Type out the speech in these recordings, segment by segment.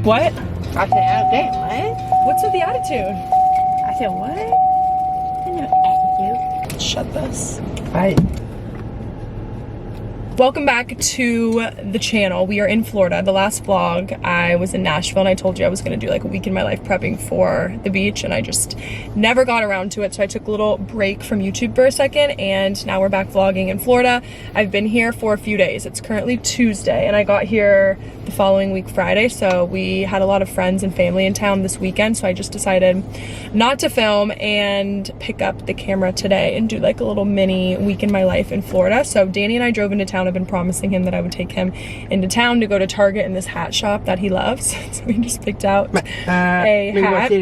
What? I said, okay, what? What's with the attitude? I said, what? I know attitude. Shut this. Right. Welcome back to the channel. We are in Florida. The last vlog, I was in Nashville and I told you I was gonna do like a week in my life prepping for the beach, and I just never got around to it. So I took a little break from YouTube for a second, and now we're back vlogging in Florida. I've been here for a few days. It's currently Tuesday and I got here the following week Friday. So we had a lot of friends and family in town this weekend. So I just decided not to film and pick up the camera today and do like a little mini week in my life in Florida. So Danny and I drove into town. I've been promising him that I would take him into town to go to Target in this hat shop that he loves. So we just picked out a hat.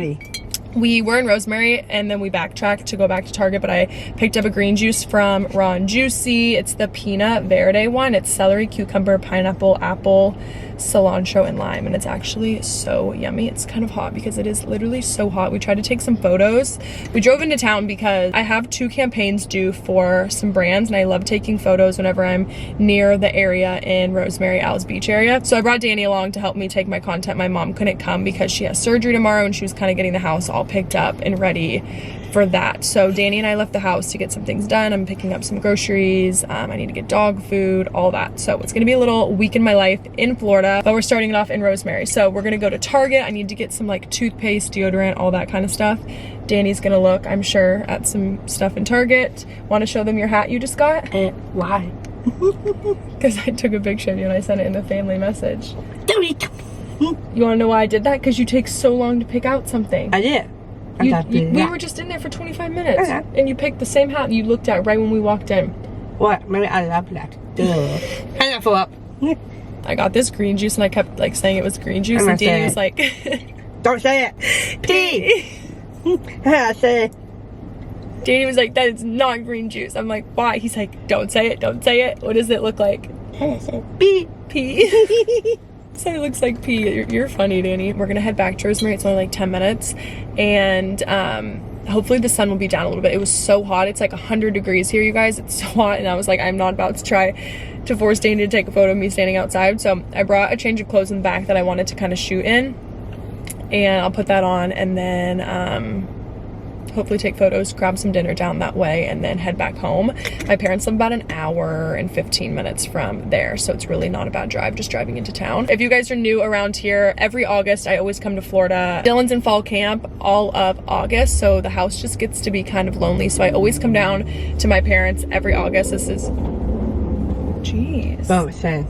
We were in Rosemary and then we backtracked to go back to Target, but I picked up a green juice from Raw and Juicy. It's the Peanut Verde one. It's celery, cucumber, pineapple, apple, cilantro, and lime, and it's actually so yummy. It's kind of hot because it is literally so hot. We tried to take some photos. We drove into town because I have 2 campaigns due for some brands, and I love taking photos whenever I'm near the area in Rosemary, Al's Beach area. So I brought Danny along to help me take my content. My mom couldn't come because she has surgery tomorrow, and she was kind of getting the house all picked up and ready for that. So Danny and I left the house to get some things done. I'm picking up some groceries. I need to get dog food, all that. So it's gonna be a little week in my life in Florida, but we're starting it off in Rosemary. So we're gonna go to Target. I need to get some like toothpaste, deodorant, all that kind of stuff. Danny's gonna look, I'm sure, at some stuff in Target. Want to show them your hat you just got? Why? Because I took a picture of you and I sent it in the family message. You You wanna know why I did that? Because you take so long to pick out something. I did. We were just in there for 25 minutes, and you picked the same hat you looked at right when we walked in. What? Maybe I love that. Duh. Hang up for up. I got this green juice, and I kept like saying it was green juice, and Danny was like, "Don't say it." Tea. I say. Danny was like, "That is not green juice." I'm like, "Why?" He's like, "Don't say it. Don't say it. What does it look like?" I said, "Pee." Pee. So it looks like pee. You're funny, Danny. We're gonna head back to Rosemary. It's only like 10 minutes, and hopefully the sun will be down a little bit. It was so hot. It's like 100 degrees here, you guys. It's so hot, and I was like, I'm not about to try to force Danny to take a photo of me standing outside. So I brought a change of clothes in the back that I wanted to kind of shoot in, and I'll put that on, and then hopefully take photos, grab some dinner down that way, and then head back home. My parents live about an hour and 15 minutes from there, so it's really not a bad drive, just driving into town. If you guys are new around here, every August I always come to Florida. Dylan's in fall camp all of August, so the house just gets to be kind of lonely, so I always come down to my parents every August. This is... Jeez. Oh, same.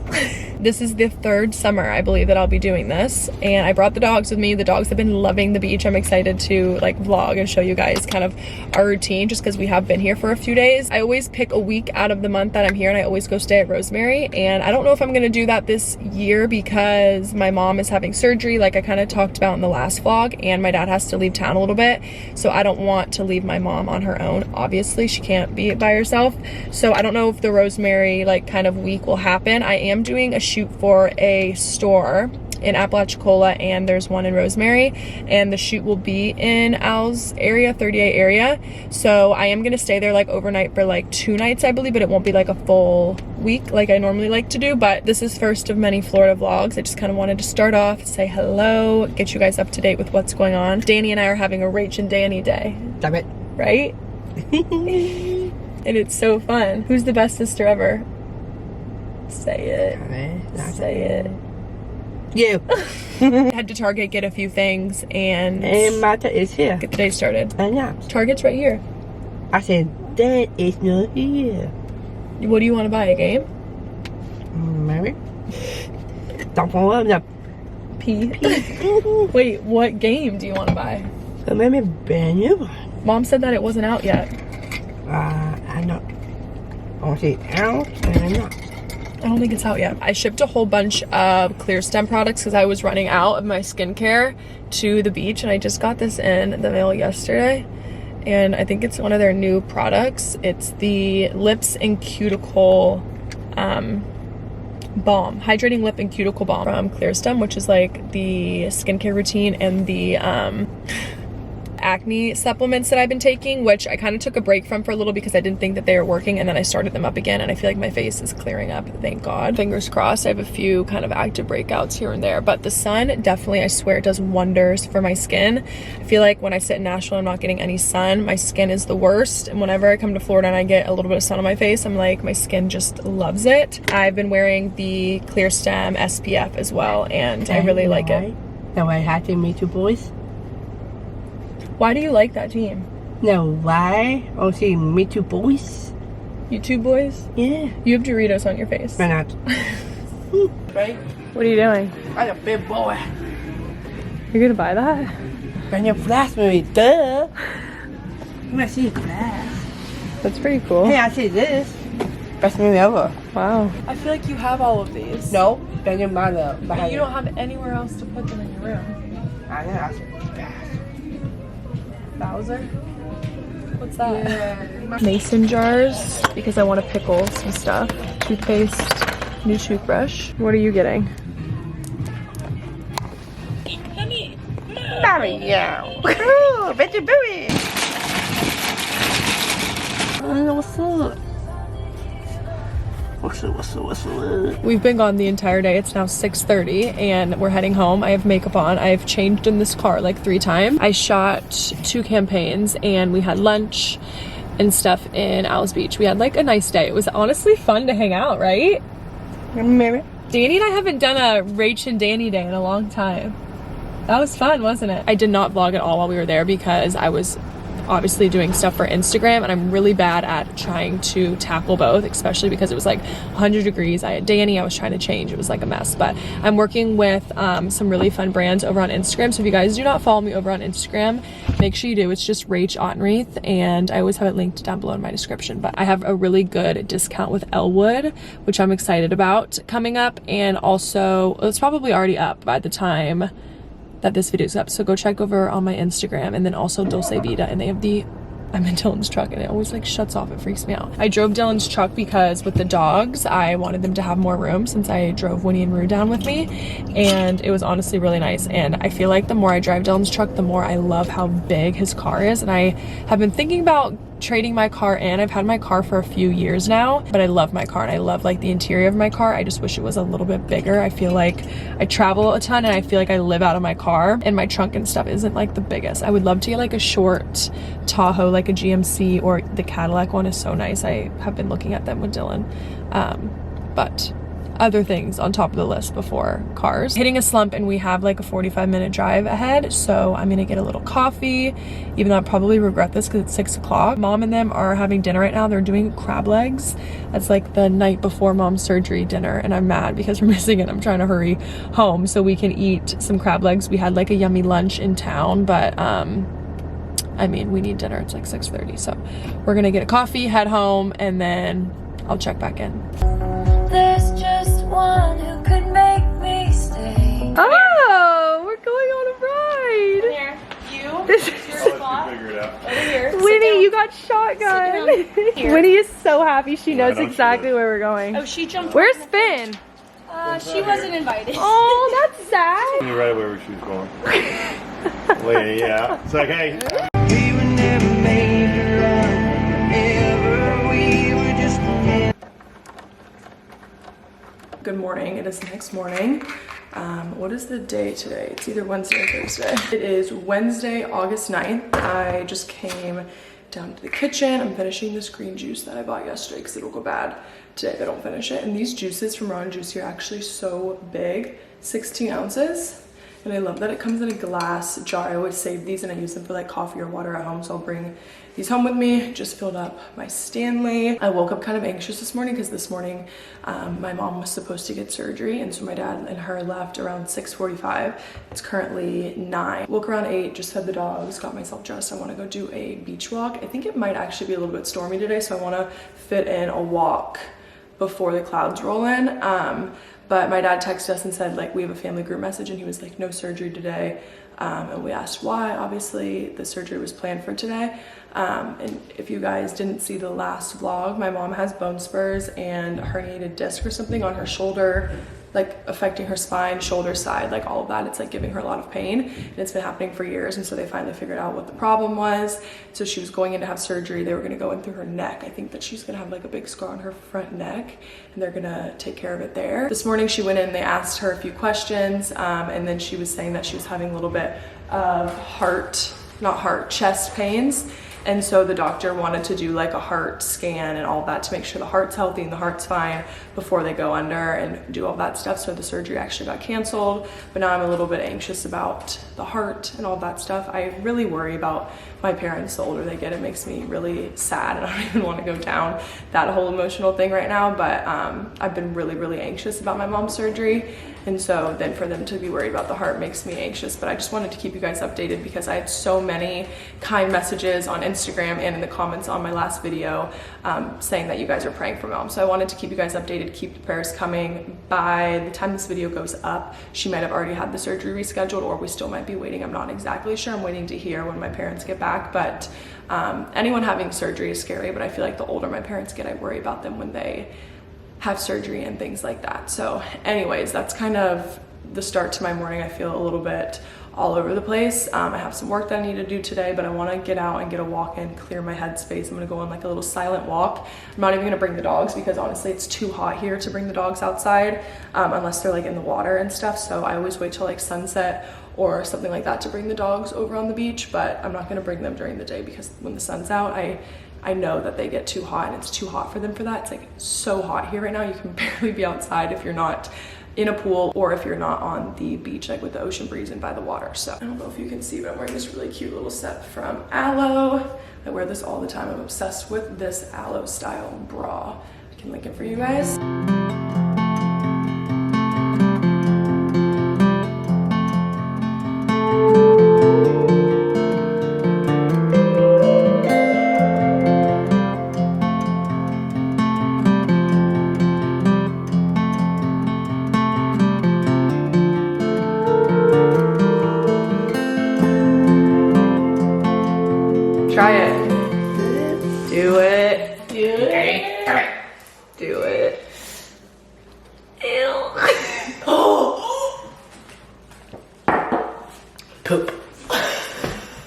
This is the 3rd summer, I believe, that I'll be doing this, and I brought the dogs with me. The dogs have been loving the beach. I'm excited to like vlog and show you guys kind of our routine, just because we have been here for a few days. I always pick a week out of the month that I'm here, and I always go stay at Rosemary, and I don't know if I'm gonna do that this year because my mom is having surgery, like I kind of talked about in the last vlog, and my dad has to leave town a little bit, so I don't want to leave my mom on her own. Obviously she can't be by herself, so I don't know if the Rosemary like kind of week will happen. I am doing a shoot for a store in Apalachicola, and there's one in Rosemary, and the shoot will be in Al's area, 38 area, so I am gonna stay there like overnight for like 2 nights, I believe, but it won't be like a full week like I normally like to do. But this is first of many Florida vlogs. I just kind of wanted to start off, say hello, get you guys up to date with what's going on. Danny and I are having a Rach and Danny day. Damn it. Right? And it's so fun. Who's the best sister ever? Say it. Say it. You. Head to Target, get a few things, and Martha is here. get the day started. I know. Target's right here. I said, Dad is not here. What do you want to buy? A game? Maybe. Don't fall in the P. Wait, what game do you want to buy? maybe brand new one. Mom said that it wasn't out yet. I'm not. I want to see out, and I'm not. I don't think it's out yet. I shipped a whole bunch of Clear Stem products because I was running out of my skincare to the beach, and I just got this in the mail yesterday, and I think it's one of their new products. It's the Lips and Cuticle balm, hydrating lip and cuticle balm from Clear Stem, which is like the skincare routine and the acne supplements that I've been taking, which I kind of took a break from for a little because I didn't think that they were working, and then I started them up again, and I feel like my face is clearing up, thank God. Fingers crossed. I have a few kind of active breakouts here and there, but the sun definitely, I swear, it does wonders for my skin. I feel like when I sit in Nashville, I'm not getting any sun. My skin is the worst, and whenever I come to Florida and I get a little bit of sun on my face, I'm like, my skin just loves it. I've been wearing the Clear Stem SPF as well, and I really like it. No, I had to meet two boys. Why do you like that team? No, why? Oh, see, me two boys. You two boys? Yeah. You have Doritos on your face. Why not? Right? What are you doing? I'm a big boy. You're gonna buy that? When you flash me, duh. You might see flash. That's pretty cool. Hey, I see this. Best movie ever. Wow. I feel like you have all of these. No, then your mother. But you don't have anywhere else to put them in your room. I know. Bowser? What's that? Yeah. Mason jars, because I want to pickle some stuff. Toothpaste, new toothbrush. What are you getting? Mommy, yeah. Ooh, Betty Booey. What's up? What's up? We've been gone the entire day. It's now 6:30 and we're heading home. I have makeup on. I've changed in this car like 3 times. I shot 2 campaigns and we had lunch and stuff in Owls Beach. We had like a nice day. It was honestly fun to hang out, right? Maybe. Danny and I haven't done a Rach and Danny day in a long time. That was fun, wasn't it? I did not vlog at all while we were there because I was obviously doing stuff for Instagram, and I'm really bad at trying to tackle both, especially because it was like 100 degrees. I had Danny, I was trying to change. It was like a mess, but I'm working with some really fun brands over on Instagram. So if you guys do not follow me over on Instagram, make sure you do. It's just Rach Autenrieth, and I always have it linked down below in my description. But I have a really good discount with Elwood, which I'm excited about coming up, and also it's probably already up by the time that this video is up, so go check over on my Instagram, and then also Dulce Vida, and they have the, I'm in Dylan's truck and it always like shuts off, it freaks me out. I drove Dylan's truck because with the dogs I wanted them to have more room since I drove Winnie and Rue down with me, and it was honestly really nice. And I feel like the more I drive Dylan's truck, the more I love how big his car is, and I have been thinking about trading my car in. I've had my car for a few years now, but I love my car and I love like the interior of my car. I just wish it was a little bit bigger. I feel like I travel a ton and I feel like I live out of my car, and my trunk and stuff isn't like the biggest. I would love to get like a short Tahoe, like a GMC, or the Cadillac one is so nice. I have been looking at them with Dylan. But other things on top of the list before cars. Hitting a slump, and we have like a 45-minute drive ahead, so I'm gonna get a little coffee, even though I'll probably regret this because it's 6 o'clock. Mom and them are having dinner right now. They're doing crab legs. That's like the night before mom's surgery dinner, and I'm mad because we're missing it. I'm trying to hurry home so we can eat some crab legs. We had like a yummy lunch in town, but I mean, we need dinner. It's like 6:30, so we're gonna get a coffee, head home, and then I'll check back in. There's just one who could make me stay. Oh, we're going on a ride. Come here. You. This It's your spot. Figure it out. Over here. Sit Winnie, down. you got shotgun. Sit down. Here. Winnie is so happy. She knows Right on, exactly where we're going. Oh, she jumped. Where's Finn? She wasn't invited. Oh, that's sad. You're right where she was going. Lady, yeah. It's like, hey. We were never made to run forever. We were just meant. Good morning. It is the next morning. What is the day today? It's either Wednesday or Thursday. It is Wednesday, August 9th. I just came down to the kitchen. I'm finishing this green juice that I bought yesterday because it'll go bad today if I don't finish it. And these juices from Ron Juicy are actually so big, 16 ounces. And I love that it comes in a glass jar. I always save these and I use them for like coffee or water at home. So I'll bring these home with me. Just filled up my Stanley. I woke up kind of anxious this morning because this morning my mom was supposed to get surgery. And so my dad and her left around 6:45. It's currently 9. Woke around 8, just fed the dogs, got myself dressed. I want to go do a beach walk. I think it might actually be a little bit stormy today. So I want to fit in a walk before the clouds roll in. But my dad texted us and said, like, we have a family group message, and he was like, no surgery today. And we asked why. Obviously, the surgery was planned for today. And if you guys didn't see the last vlog, my mom has bone spurs and a herniated disc or something on her shoulder, like affecting her spine, shoulder side, like all of that. It's like giving her a lot of pain, and it's been happening for years. And so they finally figured out what the problem was. So she was going in to have surgery. They were going to go in through her neck. I think that she's going to have like a big scar on her front neck, and they're going to take care of it there. This morning she went in, they asked her a few questions, and then she was saying that she was having a little bit of chest pains. And so the doctor wanted to do like a heart scan and all that to make sure the heart's healthy and the heart's fine before they go under and do all that stuff. So the surgery actually got canceled, but now I'm a little bit anxious about the heart and all that stuff. I really worry about my parents. The older they get, it makes me really sad, and I don't even want to go down that whole emotional thing right now. But I've been really anxious about my mom's surgery, and so then for them to be worried about the heart makes me anxious. But I just wanted to keep you guys updated because I had so many kind messages on Instagram and in the comments on my last video saying that you guys are praying for mom. So I wanted to keep you guys updated, keep the prayers coming. By the time this video goes up, she might have already had the surgery rescheduled, or we still might be waiting. I'm not exactly sure. I'm waiting to hear when my parents get back. But anyone having surgery is scary, but I feel like the older my parents get, I worry about them when they have surgery and things like that. So anyways, that's kind of the start to my morning. I feel a little bit all over the place. I have some work that I need to do today, but I want to get out and get a walk in, clear my headspace. I'm gonna go on like a little silent walk. I'm not even gonna bring the dogs because honestly it's too hot here to bring the dogs outside unless they're like in the water and stuff. So I always wait till like sunset or something like that to bring the dogs over on the beach, but I'm not gonna bring them during the day because when the sun's out, I know that they get too hot, and it's too hot for them for that. It's like so hot here right now. You can barely be outside if you're not in a pool or if you're not on the beach, like with the ocean breeze and by the water. So I don't know if you can see, but I'm wearing this really cute little set from Aloe. I wear this all the time. I'm obsessed with this Aloe style bra. I can link it for you guys. Try it. Do it. Do it. Do it. Ew. Oh. Poop. Took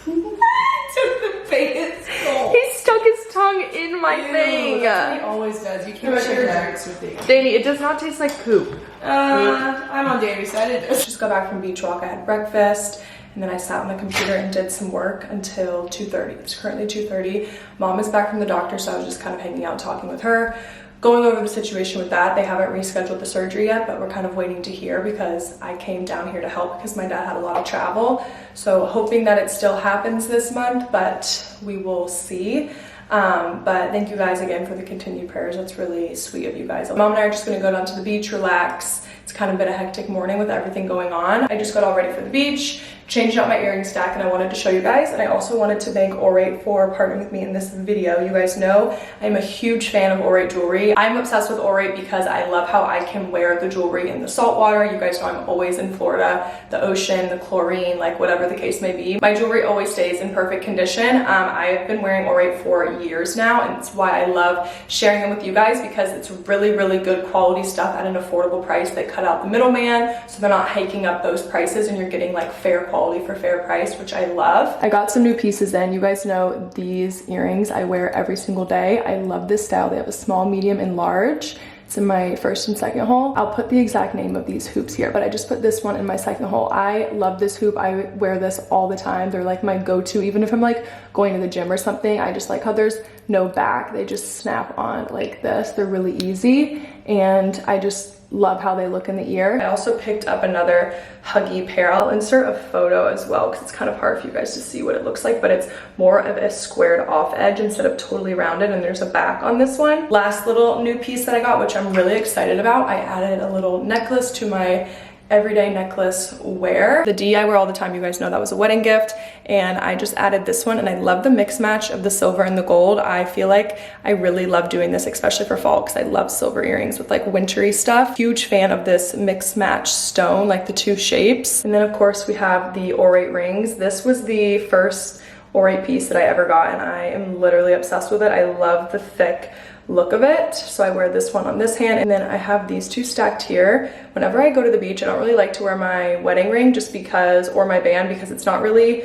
the biggest hole. He stuck his tongue in my thing. That's what he always does. You can't share drinks with it. Danny, it does not taste like poop. I'm on Danny's side. Just got back from beach walk. I had breakfast, and then I sat on the computer and did some work until 2:30. It's currently 2:30. Mom is back from the doctor, so I was just kind of hanging out talking with her, going over the situation with that. They haven't rescheduled the surgery yet, but we're kind of waiting to hear because I came down here to help because my dad had a lot of travel. So hoping that it still happens this month, but we will see. But thank you guys again for the continued prayers. That's really sweet of you guys. Mom and I are just gonna go down to the beach, relax. It's kind of been a hectic morning with everything going on. I just got all ready for the beach, changed out my earring stack, and I wanted to show you guys. And I also wanted to thank Aurate for partnering with me in this video. You guys know I'm a huge fan of Aurate jewelry. I'm obsessed with Aurate because I love how I can wear the jewelry in the salt water. You guys know I'm always in Florida, the ocean, the chlorine, like whatever the case may be. My jewelry always stays in perfect condition. I've been wearing Aurate for years now, and it's why I love sharing them with you guys because it's really good quality stuff at an affordable price. They cut out the middleman, so they're not hiking up those prices, and you're getting like fair quality for fair price, which I love. I got some new pieces in. You guys know these earrings I wear every single day. I love this style. They have a small, medium, and large. It's in my first and second hole. I'll put the exact name of these hoops here, but I just put this one in my second hole. I love this hoop. I wear this all the time. They're like my go-to, even if I'm like going to the gym or something. I just like how there's no back. They just snap on like this. They're really easy, and I just love how they look in the ear. I also picked up another huggy pair. I'll insert a photo as well because it's kind of hard for you guys to see what it looks like, but it's more of a squared off edge instead of totally rounded, and there's a back on this one. Last little new piece that I got, which I'm really excited about, I added a little necklace to my everyday necklace wear. The D I wear all the time, you guys know that was a wedding gift, and I just added this one, and I love the mix match of the silver and the gold. I feel like I really love doing this, especially for fall, because I love silver earrings with like wintry stuff. Huge fan of this mix match stone, like the two shapes. And then of course we have the Aurate rings. This was the first Aurate piece that I ever got, and I am literally obsessed with it. I love the thick look of it. So I wear this one on this hand, and then I have these two stacked here. Whenever I go to the beach, I don't really like to wear my wedding ring just because, or my band, because it's not really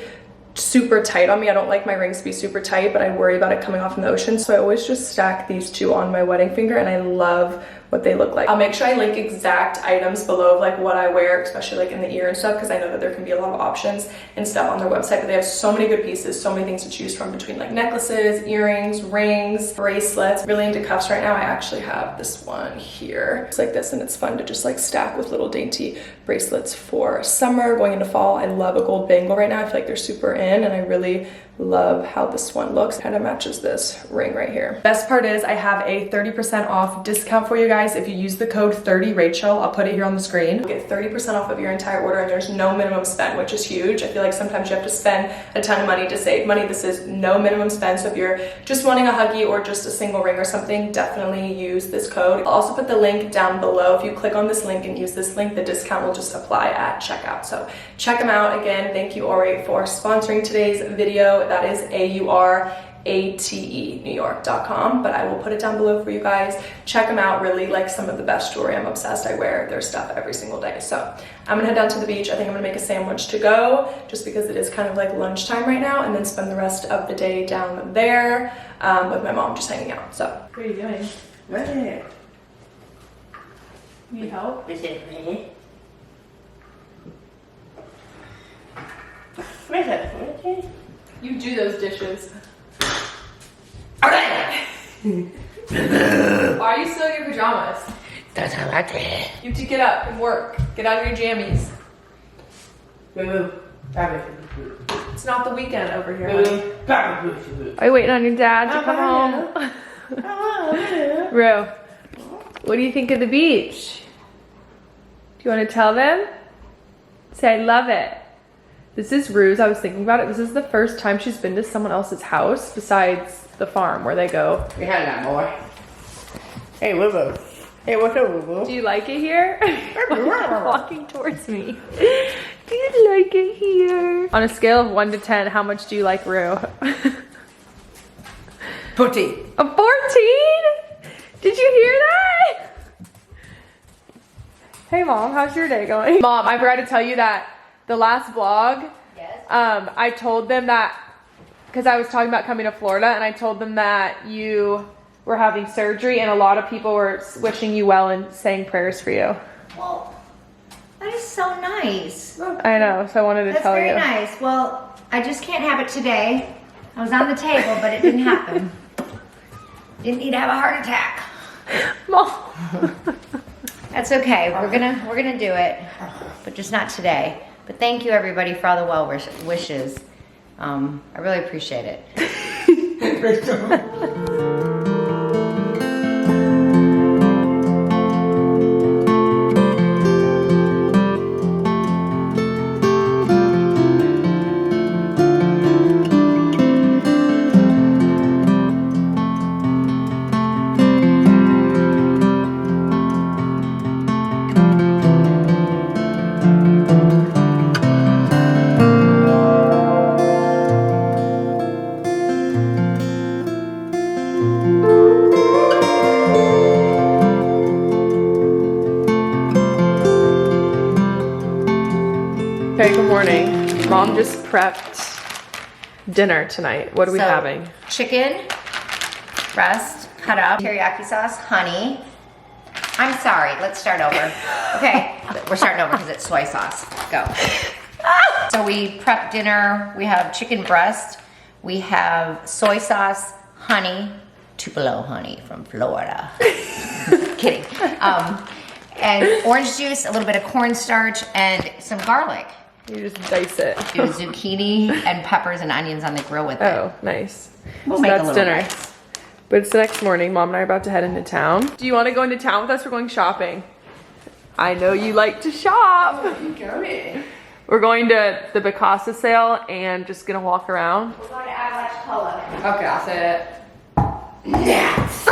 super tight on me. I don't like my rings to be super tight, but I worry about it coming off in the ocean. So I always just stack these two on my wedding finger, and I love what they look like. I'll make sure I link exact items below of like what I wear, especially like in the ear and stuff, because I know that there can be a lot of options and stuff on their website, but they have so many good pieces, so many things to choose from between like necklaces, earrings, rings, bracelets. Really into cuffs right now. I actually have this one here. It's like this, and it's fun to just like stack with little dainty bracelets for summer, going into fall. I love a gold bangle right now. I feel like they're super in, and I really love how this one looks. Kind of matches this ring right here. Best part is I have a 30% off discount for you guys. If you use the code 30Rachel, I'll put it here on the screen. You'll get 30% off of your entire order, and there's no minimum spend, which is huge. I feel like sometimes you have to spend a ton of money to save money. This is no minimum spend. So if you're just wanting a huggy or just a single ring or something, definitely use this code. I'll also put the link down below. If you click on this link and use this link, the discount will just apply at checkout. So check them out. Again, thank you Aurate for sponsoring today's video. That is AURATE, NewYork.com, but I will put it down below for you guys. Check them out. Really like some of the best jewelry. I'm obsessed. I wear their stuff every single day. So I'm gonna head down to the beach. I think I'm gonna make a sandwich to go, just because it is kind of like lunchtime right now, and then spend the rest of the day down there with my mom, just hanging out. So what are you doing? What? Need help? Is it ready? Where's it? You do those dishes. Alright. Why are you still in your pajamas? That's how I did. You have to get up and work. Get out of your jammies. It's not the weekend over here, honey. Are you waiting on your dad to come home? Ro, what do you think of the beach? Do you want to tell them? Say, I love it. This is Rue's. I was thinking about it. This is the first time she's been to someone else's house besides the farm where they go. We had that boy. Hey, Woo Woo. Hey, what's up, Woo Woo? Do you like it here? Walking towards me. Do you like it here? On a scale of 1 to 10, how much do you like Rue? 14. A 14? Did you hear that? Hey Mom, how's your day going? Mom, I forgot to tell you that the last vlog, yes. I told them that, because I was talking about coming to Florida, and I told them that you were having surgery, and a lot of people were wishing you well and saying prayers for you. Well, that is so nice. I know, so I wanted to tell you. That's very nice. Well, I just can't have it today. I was on the table, but it didn't happen. Didn't need to have a heart attack. Mom. That's okay. We're gonna do it, but just not today. But thank you everybody for all the well wishes. I really appreciate it. Okay, good morning. Mom just prepped dinner tonight. What are we having? Chicken breast cut up, teriyaki sauce, honey. I'm sorry, let's start over. Okay, we're starting over because it's soy sauce. Go. So we prepped dinner. We have chicken breast. We have soy sauce, honey, Tupelo honey from Florida. Kidding. And orange juice, a little bit of cornstarch, and some garlic. You just dice it. Do zucchini and peppers and onions on the grill with it. Oh, nice. We'll so make a that's little dinner. rice. But it's the next morning. Mom and I are about to head into town. Do you want to go into town with us? We're going shopping. I know you like to shop. We're going to the Bicasa sale and just gonna walk around. We're going to Apalachicola. Okay, I'll say it. Yes.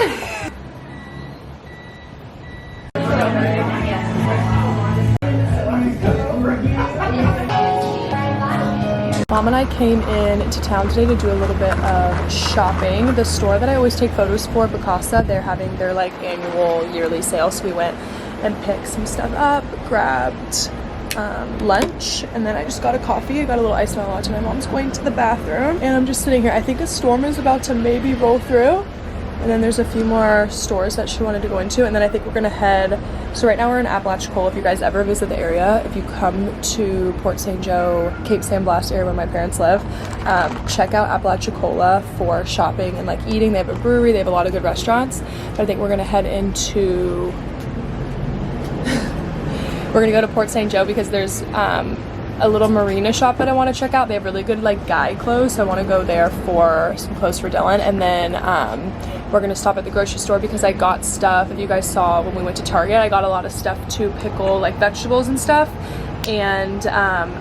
Mom and I came in to town today to do a little bit of shopping. The store that I always take photos for, Picasso, they're having their like annual yearly sale, so we went and picked some stuff up, grabbed lunch, and then I just got a coffee. I got a little iced latte. My mom's going to the bathroom, and I'm just sitting here. I think a storm is about to maybe roll through, and then there's a few more stores that she wanted to go into, and then I think we're gonna head. So right now we're in Apalachicola. If you guys ever visit the area, if you come to Port St. Joe, Cape San Blas area where my parents live, check out Apalachicola for shopping and like eating. They have a brewery, they have a lot of good restaurants. But I think we're gonna head into we're gonna go to Port St. Joe because there's a little marina shop that I want to check out. They have really good like guy clothes, so I want to go there for some clothes for Dylan. And then we're gonna stop at the grocery store because I got stuff. If you guys saw when we went to Target, I got a lot of stuff to pickle like vegetables and stuff. And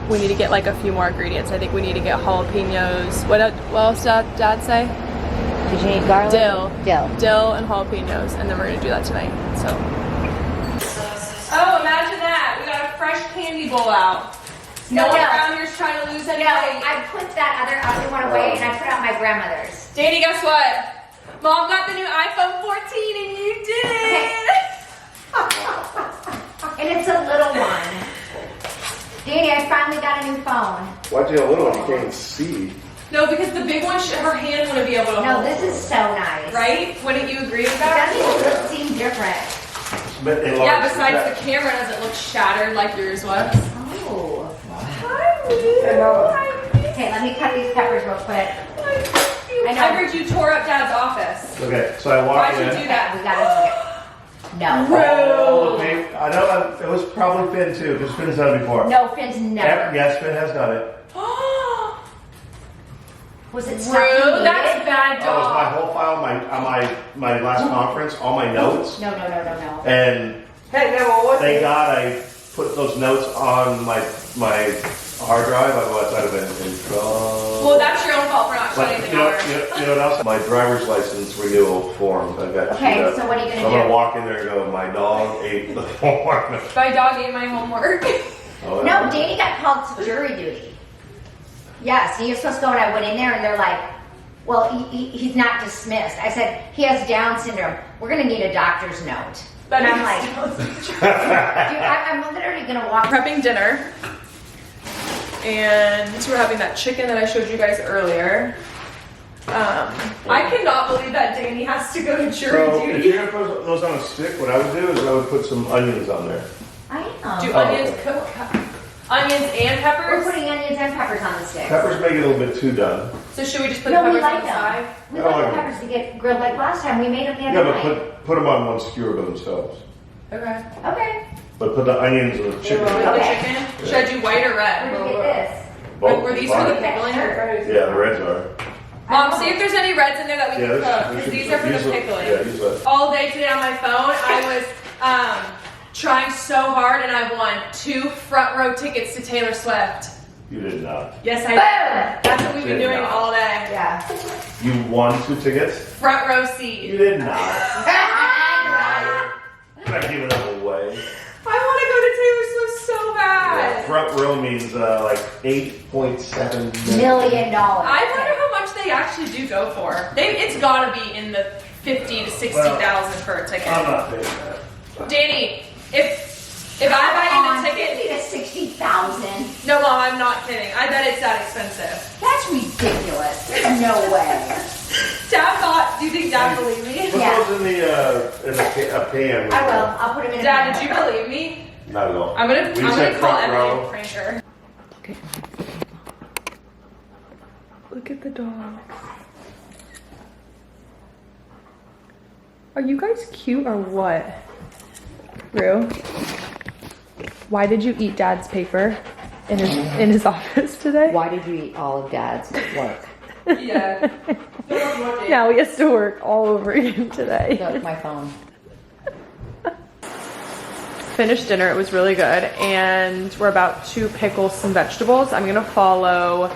we need to get like a few more ingredients. I think we need to get jalapenos. What else did Dad say? Did you need garlic? Dill and jalapenos, and then we're gonna do that tonight. So. Oh, imagine that! We got a fresh candy bowl out. No one around here's trying to lose any weight. I put that other one away and I put out my grandmother's. Danny, guess what? Mom got the new iPhone 14 and you did! And it's a little one. Danny, I finally got a new phone. Why'd you have a little one? You can't even see. No, because the big one, her hand wouldn't be able to No, hold. this is so nice. Right? Wouldn't you agree with It that? doesn't even seem different. Yeah, besides the camera doesn't look shattered like yours was. Oh. Hi, Lou. Okay, let me cut these peppers real quick. I heard you tore up Dad's office. Okay, so I walked Why'd in. you do that? We gotta No. Okay, I know it was probably Finn too, because Finn's done it before. No, Finn's never. Yes, Finn has done it. Was it something Rude. needed? That's bad, That was my dog. whole file, my last conference, all my notes. No. And thank God I put those notes on my hard drive, otherwise I'd have been in trouble. Well, that's your own fault for not But shutting the you know door. what else? My driver's license renewal form. I got. Okay, so what are you I'm gonna gonna do? walk in there and go, my dog ate the form. My dog ate my homework. Oh, No, Danny got called to jury duty. Yes, he was supposed to go and I went in there and they're like, well, he's not dismissed. I said, he has Down syndrome. We're gonna need a doctor's note. And I'm like, dude, I'm literally gonna walk. Prepping dinner. And we're having that chicken that I showed you guys earlier. I cannot believe that Danny has to go to jury So if duty. you're gonna put those on a stick, what I would do is I would put some onions on there. I am. Do Oh, onions okay. cook? Onions and We're peppers? putting onions and peppers on the stick. Peppers make it a little bit too done. So should we just put No, the we peppers on like the them. side? We I like like the them. peppers to get grilled like last time. We made them the Yeah, other but night. put them on one skewer by themselves. Okay. Okay. But put the onions and the chicken. For the Okay. chicken? Should I do white or We're red? gonna get this. Both Were these fine. for the pickling? Yeah, the reds are. Mom, see if there's any reds in there that we Yeah, can cook. we Because should these are for use the it. pickling. Yeah, use that. All day today on my phone, I was trying so hard and I won 2 front row tickets to Taylor Swift. You did not. Yes, I Boom! did. That's what we've been Did doing not. all day. Yeah. You won 2 tickets? Front row You seat. did not. You're not giving them away. I want to go to Taylor Swift so bad. Front row means like $8.7 $1 million. I wonder how much they actually do go for. It's gotta be in the 50 to 60,000 for a ticket. I'm not paying that. Danny, if I buy you the ticket, 50 to 60,000. no, Mom, I'm not kidding. I bet it's that expensive. That's ridiculous. There's no way. Dad thought. Do you think Dad believed me? Put Yeah. those in a pan. with I will. the- I'll put them in. Dad, did you believe me? Not at all. I'm gonna When you said call front Emily row, and prank her. Look at the dogs. Are you guys cute or what? Rue? Why did you eat Dad's paper in his office today? Why did you eat all of Dad's work? Yeah. Yeah. Now he has to work all over again today. Look, my phone. Finished dinner, it was really good, and we're about to pickle some vegetables. I'm gonna follow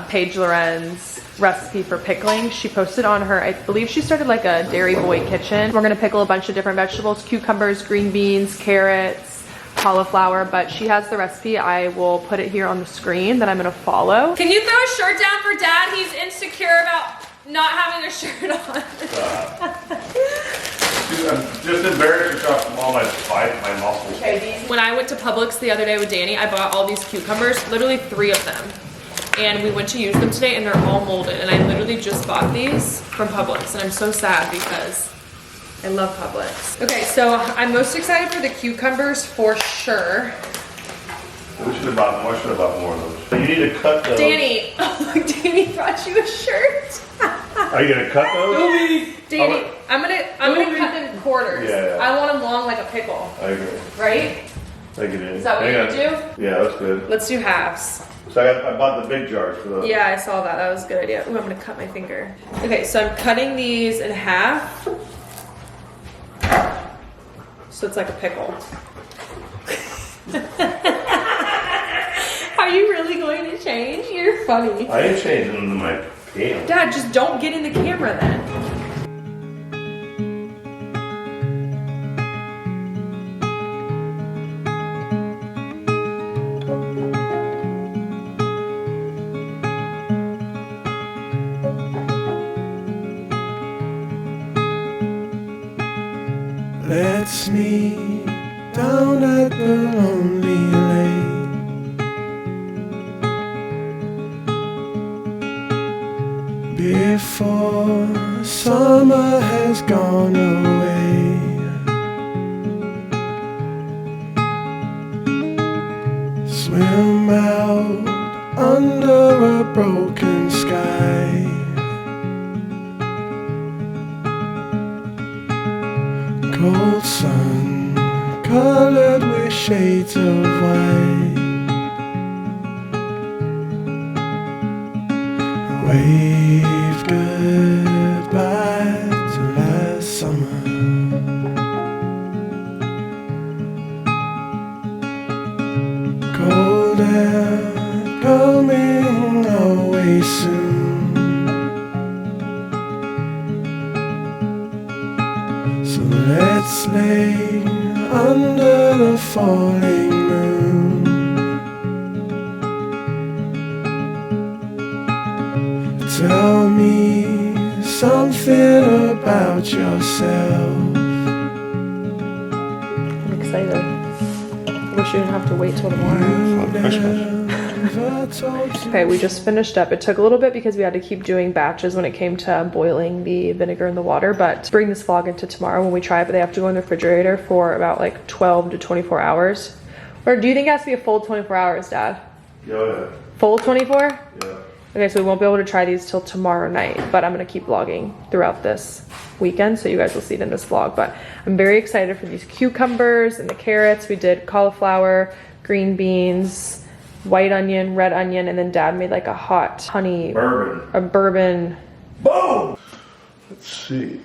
Paige Loren's recipe for pickling. She posted on her, I believe she started like a Dairy Boy kitchen. We're gonna pickle a bunch of different vegetables: cucumbers, green beans, carrots, cauliflower, but she has the recipe. I will put it here on the screen that I'm gonna follow. Can you throw a shirt down for Dad? He's insecure about not having a shirt on. I'm just embarrassed to from all my muscles. When I went to Publix the other day with Danny, I bought all these cucumbers, literally 3 of them. And we went to use them today and they're all molded. And I literally just bought these from Publix and I'm so sad because I love Publix. Okay, so I'm most excited for the cucumbers for sure. We should have bought more. Of those. But you need to cut those. Danny, Danny brought you a shirt. Are you gonna cut those? Danny, I'm gonna cut them in quarters. Yeah. I want them long like a pickle. I agree. Right? Thank you, Danny. Is that what you do? Yeah, that's good. Let's do halves. So I bought the big jars for those. Yeah, I saw that. That was a good idea. Ooh, I'm gonna cut my finger. Okay, so I'm cutting these in half. So it's like a pickle. Are you really going to change? You're funny. I ain't changing into my pants. Dad, just don't get in the camera then. Let's meet down at the lonely lake. Before summer has gone away. Swim out under a broken sky. Cold sun colored with shades of white. Wave goodbye to last summer. Cold air coming away soon. So let's lay under the falling moon. Tell me something about yourself. I'm excited. I wish you didn't have to wait till tomorrow. Okay, we just finished up. It took a little bit because we had to keep doing batches when it came to boiling the vinegar in the water, but bring this vlog into tomorrow when we try it, but they have to go in the refrigerator for about like 12 to 24 hours. Or do you think it has to be a full 24 hours, Dad? Yeah. Full 24? Yeah. Okay, so we won't be able to try these till tomorrow night, but I'm gonna keep vlogging throughout this weekend, so you guys will see it in this vlog. But I'm very excited for these cucumbers and the carrots. We did cauliflower, green beans, white onion, red onion, and then Dad made like a hot honey Bourbon. a bourbon. Boom! Let's see.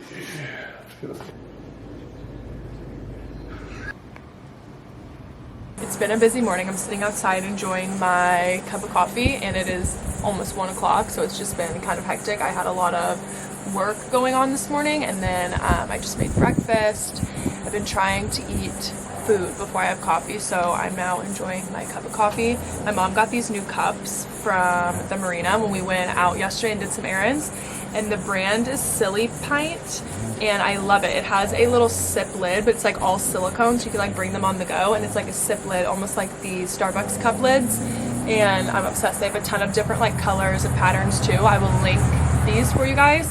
It's been a busy morning. I'm sitting outside enjoying my cup of coffee, and it is almost 1 o'clock, so it's just been kind of hectic. I had a lot of work going on this morning, and then I just made breakfast. I've been trying to eat food before I have coffee, so I'm now enjoying my cup of coffee. My mom got these new cups from the marina when we went out yesterday and did some errands, and the brand is Silly Pint, and I love it. It has a little sip lid, but it's like all silicone, so you can like bring them on the go, and it's like a sip lid, almost like the Starbucks cup lids, and I'm obsessed. They have a ton of different like colors and patterns too. I will link these for you guys.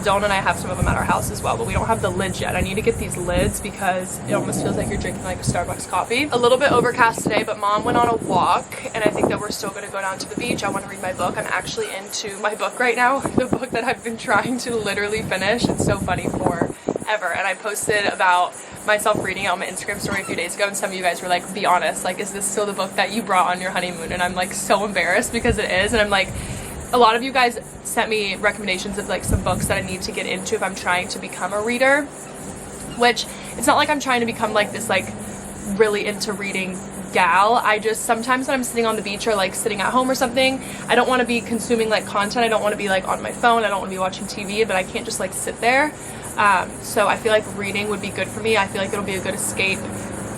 Dawn and I have some of them at our house as well, but we don't have the lids yet. I need to get these lids because it almost feels like you're drinking like a Starbucks coffee. A little bit overcast today, but Mom went on a walk, and I think that we're still going to go down to the beach. I want to read my book. I'm actually into my book right now, the book that I've been trying to literally finish. It's so funny, forever. And I posted about myself reading it on my Instagram story a few days ago, and some of you guys were like, be honest, like, is this still the book that you brought on your honeymoon? And I'm like so embarrassed because it is, and I'm like, a lot of you guys sent me recommendations of like some books that I need to get into if I'm trying to become a reader, which it's not like I'm trying to become like this like really into reading gal. I just sometimes when I'm sitting on the beach or like sitting at home or something, I don't want to be consuming like content. I don't want to be like on my phone. I don't want to be watching TV, but I can't just like sit there. So I feel like reading would be good for me. I feel like it'll be a good escape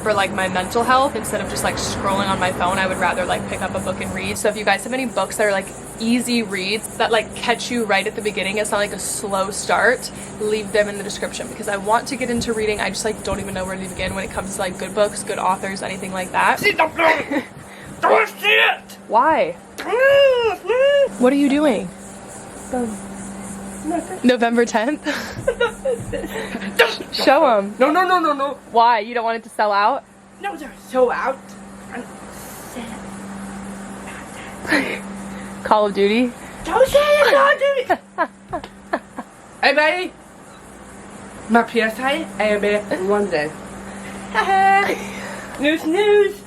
for like my mental health. Instead of just like scrolling on my phone, I would rather like pick up a book and read. So if you guys have any books that are like easy reads that like catch you right at the beginning, it's not like a slow start, leave them in the description, because I want to get into reading. I just like don't even know where to begin when it comes to like good books, good authors, anything like that. Why? What are you doing? November 10th? Show them. No, no, no, no, no. Why? You don't want it to sell out? No, they're so out. Call of Duty? Don't say it, don't do it. Hey, buddy. My PSI, I am in London. News, news.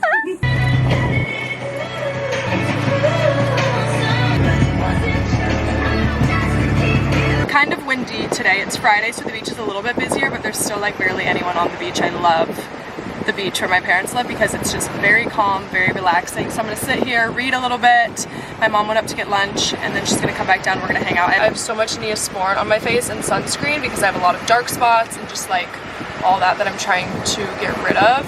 Kind of windy today. It's Friday, so the beach is a little bit busier, but there's still like barely anyone on the beach. I love the beach where my parents live because it's just very calm, very relaxing. So I'm gonna sit here, read a little bit. My mom went up to get lunch and then she's gonna come back down. We're gonna hang out. I have so much Neosporin on my face and sunscreen because I have a lot of dark spots and just like all that I'm trying to get rid of.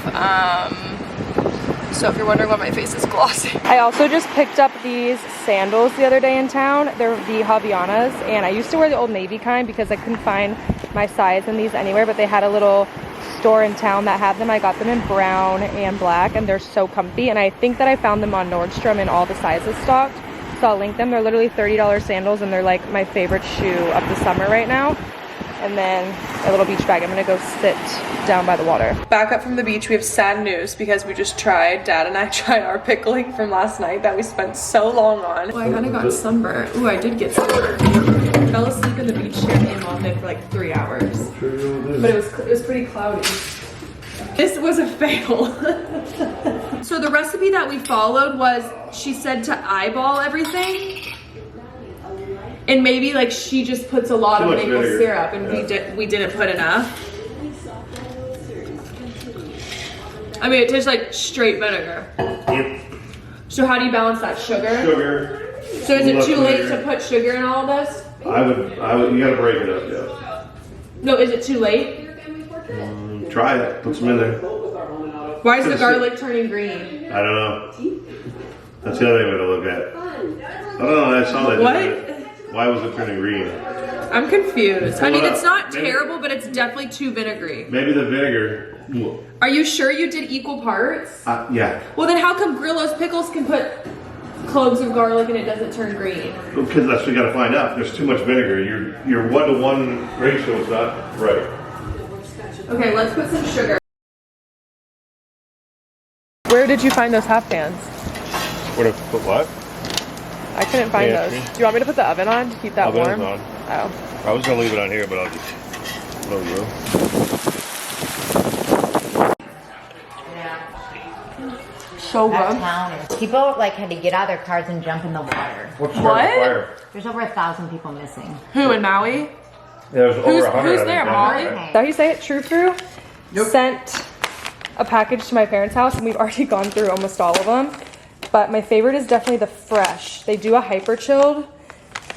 So if you're wondering why my face is glossy. I also just picked up these sandals the other day in town. They're the Havaianas, and I used to wear the Old Navy kind because I couldn't find my size in these anywhere, but they had a little store in town that had them. I got them in brown and black, and they're so comfy, and I think that I found them on Nordstrom in all the sizes stocked, so I'll link them. They're literally $30 sandals, and they're like my favorite shoe of the summer right now. And then a little beach bag. I'm gonna go sit down by the water. Back up from the beach, we have sad news because we just tried, Dad and I tried our pickling from last night that we spent so long on. Oh, I kinda got sunburned. Ooh, I did get sunburned. I fell asleep in the beach chair and mom did for like 3 hours. But it was pretty cloudy. This was a fail. So the recipe that we followed was, she said to eyeball everything. And maybe like she just puts a lot of maple syrup, and we didn't put enough. I mean, it tastes like straight vinegar. Yep. So how do you balance that sugar? Sugar. So is it too late to put sugar in all of this? I would, you gotta break it up, yeah. No, is it too late? Try it, put some in there. Why is the garlic turning green? I don't know. That's the other way to look at it. I don't know, I saw that. What? Why was it turning green? I'm confused. I mean, it's not Maybe. terrible, but it's definitely too vinegary. Maybe the vinegar. Are you sure you did equal parts? Yeah. Well, then how come Grillo's Pickles can put cloves of garlic and it doesn't turn green? Because that's what we gotta find out. There's too much vinegar. Your 1-to-1 ratio is not right. Okay, let's put some sugar. Where did you find those half pans? Where to put what? I couldn't find those. Do you want me to put the oven on to keep that warm? On. Oh. I was gonna leave it on here, but I'll just no room. So That good. town is. People like had to get out of their cars and jump in the water. What's What? fire? There's over 1,000 people missing. Who, in Maui? There's over 100. Who's there, Molly? Is that how you say it? True Fruit? Sent a package to my parents' house, and we've already gone through almost all of them. But my favorite is definitely the fresh. They do a hyper chilled,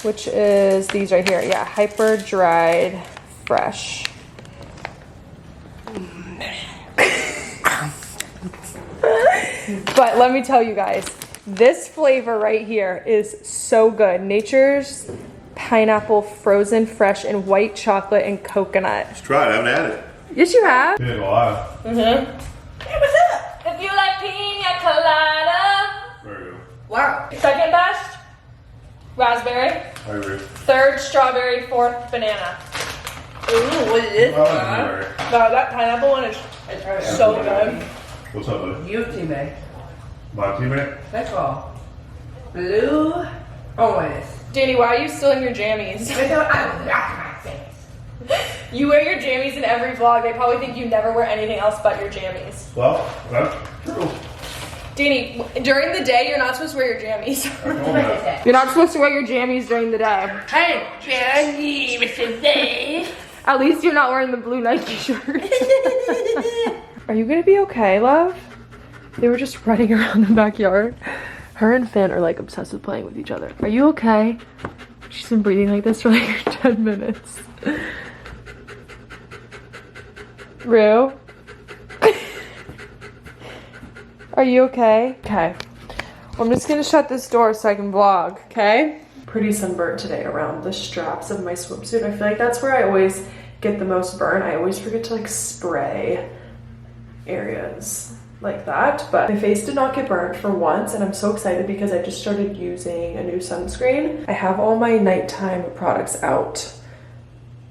which is these right here. Yeah, hyper dried fresh. But let me tell you guys, this flavor right here is so good. Nature's pineapple, frozen fresh, and white chocolate and coconut. Let's try it. I haven't had it. Yes, you have. It's been a while. Hey, what's up? If you like pina colada. There you go. Wow. Second best, raspberry. I agree. Third, strawberry. Fourth, banana. Ooh, what is this? Wow, that pineapple one is so good. What's up, buddy? You teammate. My teammate? That's all. Blue. Always. Danny, why are you still in your jammies? I don't like my face. You wear your jammies in every vlog. They probably think you never wear anything else but your jammies. Well, that's true. Danny, during the day, you're not supposed to wear your jammies. I told that. You're not supposed to wear your jammies during the day. Hey, Jenny, Mr. Dave. At least you're not wearing the blue Nike shirt. Are you gonna be okay, love? They were just running around the backyard. Her and Finn are like obsessed with playing with each other. Are you okay? She's been breathing like this for like 10 minutes. Rue? Are you okay? Okay. Well, I'm just gonna shut this door so I can vlog, okay? Pretty sunburnt today around the straps of my swimsuit. I feel like that's where I always get the most burn. I always forget to like spray areas like that, but my face did not get burnt for once, and I'm so excited because I just started using a new sunscreen. I have all my nighttime products out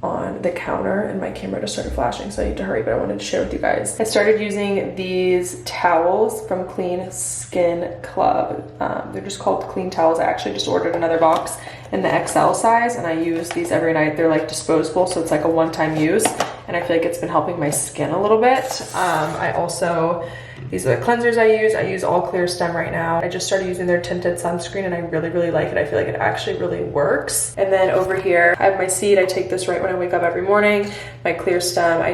on the counter and my camera just started flashing, so I need to hurry, but I wanted to share with you guys. I started using these towels from Clean Skin Club. They're just called Clean Towels. I actually just ordered another box in the XL size, and I use these every night. They're like disposable, so it's like a one-time use, and I feel like it's been helping my skin a little bit. I also, these are the cleansers I use All Clear Stem right now. I just started using their tinted sunscreen and I really like it. I feel like it actually really works. And then over here, I have my Seed. I take this right when I wake up every morning. My Clear Stem, I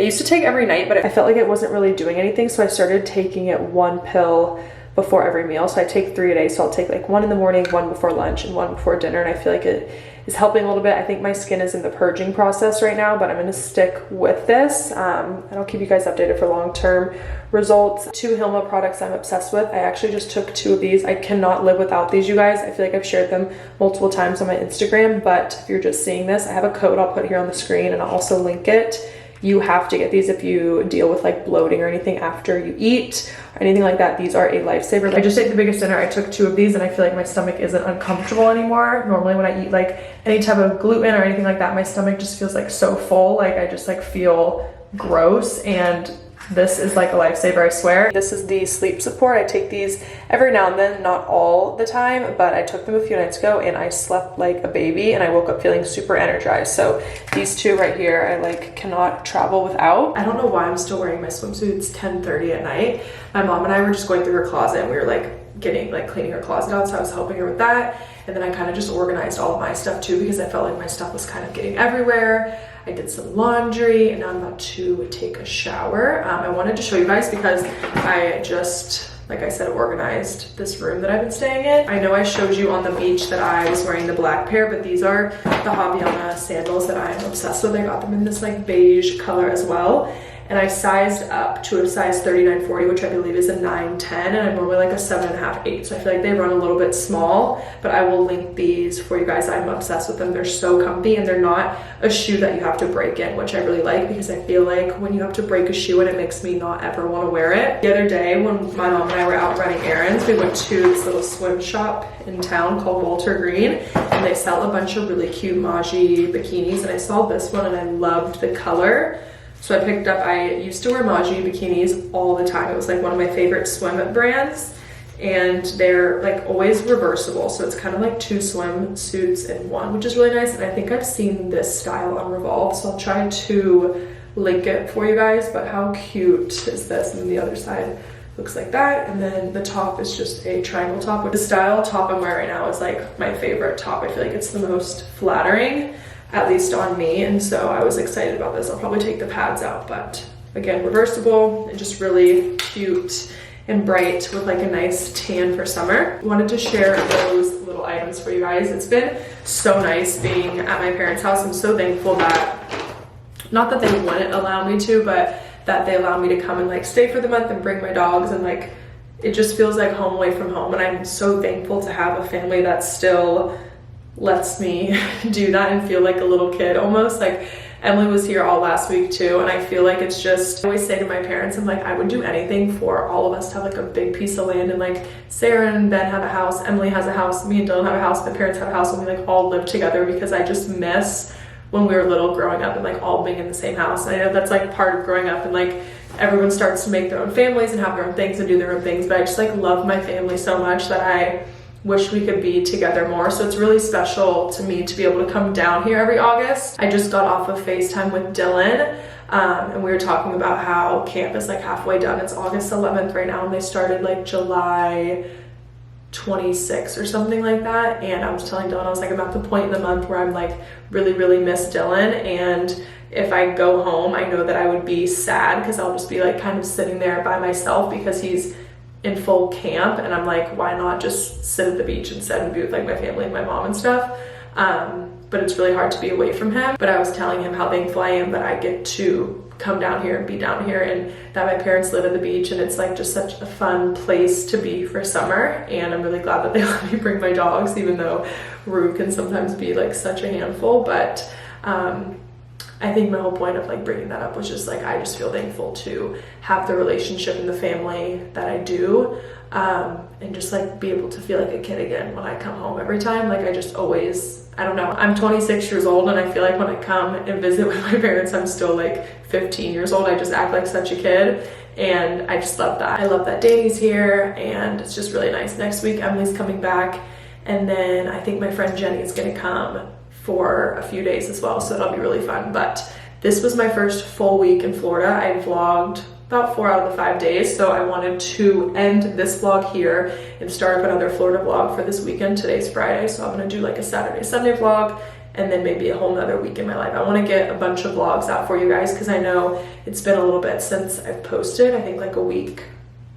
used to take every night, but I felt like it wasn't really doing anything. So I started taking it one pill before every meal. So I take 3 a day. So I'll take like one in the morning, one before lunch, and one before dinner. And I feel like it is helping a little bit. I think my skin is in the purging process right now, but I'm gonna stick with this. And I'll keep you guys updated for long-term results. 2 Hilma products I'm obsessed with. I actually just took 2 of these. I cannot live without these, you guys. I feel like I've shared them multiple times on my Instagram, but if you're just seeing this, I have a code I'll put here on the screen and I'll also link it. You have to get these if you deal with like bloating or anything after you eat or anything like that. These are a lifesaver. I just ate the biggest dinner. I took 2 of these and I feel like my stomach isn't uncomfortable anymore. Normally when I eat like any type of gluten or anything like that, my stomach just feels like so full. Like I just like feel gross, and this is like a lifesaver, I swear. This is the sleep support. I take these every now and then, not all the time, but I took them a few nights ago and I slept like a baby and I woke up feeling super energized. So these 2 right here, I like cannot travel without. I don't know why I'm still wearing my swimsuit. It's 10:30 at night. My mom and I were just going through her closet and we were like cleaning her closet out, so I was helping her with that. And then I kind of just organized all of my stuff too, because I felt like my stuff was kind of getting everywhere. I did some laundry and now I'm about to take a shower. I wanted to show you guys because I just, like I said, organized this room that I've been staying in. I know I showed you on the beach that I was wearing the black pair, but these are the Hobbyana sandals that I am obsessed with. I got them in this like beige color as well. And I sized up to a size 39-40, which I believe is a 9-10, and I'm normally like a 7.5-8. So I feel like they run a little bit small, but I will link these for you guys. I'm obsessed with them. They're so comfy and they're not a shoe that you have to break in, which I really like, because I feel like when you have to break a shoe, and it makes me not ever want to wear it. The other day when my mom and I were out running errands, we went to this little swim shop in town called Walter Green, and they sell a bunch of really cute Maji bikinis, and I saw this one and I loved the color. So I picked up, I used to wear Maji bikinis all the time. It was like one of my favorite swim brands, and they're like always reversible. So it's kind of like 2 swimsuits in one, which is really nice. And I think I've seen this style on Revolve, so I'll try to link it for you guys. But how cute is this? And then the other side looks like that. And then the top is just a triangle top. The style top I'm wearing right now is like my favorite top. I feel like it's the most flattering, at least on me, and so I was excited about this. I'll probably take the pads out, but again, reversible and just really cute and bright with like a nice tan for summer. Wanted to share those little items for you guys. It's been so nice being at my parents' house. I'm so thankful that, not that they wouldn't allow me to, but that they allow me to come and like stay for the month and bring my dogs, and like it just feels like home away from home. And I'm so thankful to have a family that still lets me do that and feel like a little kid almost. Like Emily was here all last week too, and I feel like it's just, I always say to my parents, I'm like, I would do anything for all of us to have like a big piece of land, and like Sarah and Ben have a house, Emily has a house, me and Dylan have a house, my parents have a house, and we like all live together, because I just miss when we were little growing up and like all being in the same house. And I know that's like part of growing up, and like everyone starts to make their own families and have their own things and do their own things, but I just like love my family so much that I wish we could be together more. So it's really special to me to be able to come down here every August. I just got off of FaceTime with Dylan, and we were talking about how camp is like halfway done. It's August 11th right now, and they started like July 26 or something like that. And I was telling Dylan, I was like, I'm at the point in the month where I'm like really miss Dylan, and if I go home, I know that I would be sad because I'll just be like kind of sitting there by myself because he's in full camp, and I'm like, why not just sit at the beach instead and be with like my family and my mom and stuff. But it's really hard to be away from him. But I was telling him how thankful I am that I get to come down here and be down here, and that my parents live at the beach, and it's like just such a fun place to be for summer. And I'm really glad that they let me bring my dogs, even though Rue can sometimes be like such a handful. But I think my whole point of like bringing that up was just like I just feel thankful to have the relationship and the family that I do, and just like be able to feel like a kid again when I come home every time. Like I just always, I don't know, I'm 26 years old, and I feel like when I come and visit with my parents, I'm still like 15 years old. I just act like such a kid, and I just love that. I love that Danny's here, and it's just really nice. Next week Emily's coming back, and then I think my friend Jenny is gonna come for a few days as well, so that'll be really fun. But this was my first full week in Florida. I vlogged about 4 out of the 5 days, so I wanted to end this vlog here and start up another Florida vlog for this weekend. Today's Friday, so I'm gonna do like a Saturday, Sunday vlog, and then maybe a whole nother week in my life. I want to get a bunch of vlogs out for you guys, because I know it's been a little bit since I've posted. I think like a week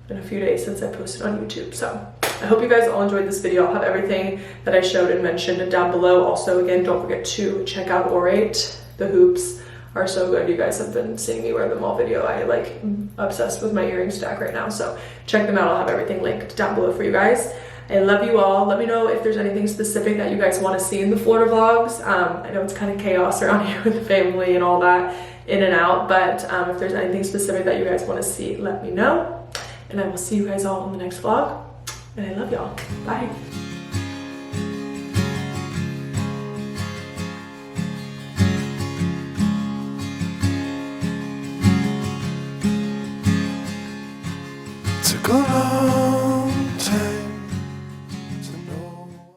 and a few days since I posted on YouTube. So I hope you guys all enjoyed this video. I'll have everything that I showed and mentioned down below. Also, again, don't forget to check out Aurate. The hoops are so good. You guys have been seeing me wear them all video. I like obsessed with my earring stack right now, so check them out. I'll have everything linked down below for you guys. I love you all. Let me know if there's anything specific that you guys want to see in the Florida vlogs. I know it's kind of chaos around here with the family and all that in and out, but if there's anything specific that you guys want to see, let me know. And I will see you guys all in the next vlog. And I love y'all. Bye. Took a long